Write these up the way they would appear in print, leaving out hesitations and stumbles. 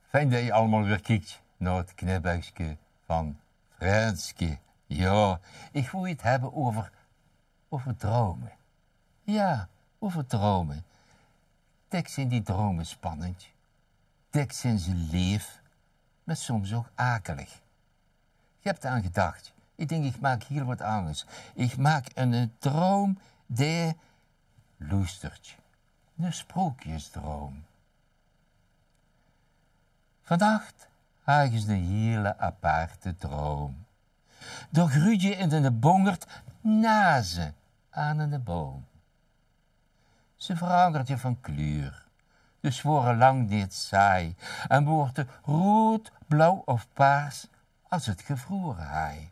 Fijn dat je allemaal weer kijkt naar het knipbuisje van Franske. Ja, ik wil het hebben over dromen. Ja, over dromen. Dik zijn die dromen spannend. Dik zijn ze lief, maar soms ook akelig. Je hebt aan gedacht. Ik denk, ik maak hier wat anders. Ik maak een droom die luistert. Een sprookjesdroom. Vannacht had ze een hele aparte droom. Door groeide in de bongert nazen aan een boom. Ze veranderde van kleur, dus worden lang niet saai en wordt rood, blauw of paars als het gevroren hij.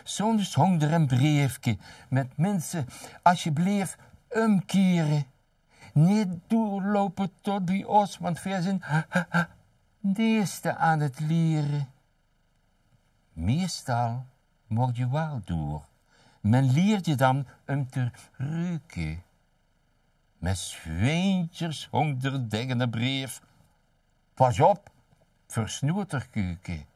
Soms hong er een briefje met mensen, alsjeblieft, omkeren. Niet doorlopen tot bij ons, want we zijn eerste aan het leren. Meestal mocht je wel door. Men leert je dan om te ruiken. Met zweentjes hong er tegen een brief. Pas op, versnoeterkuken.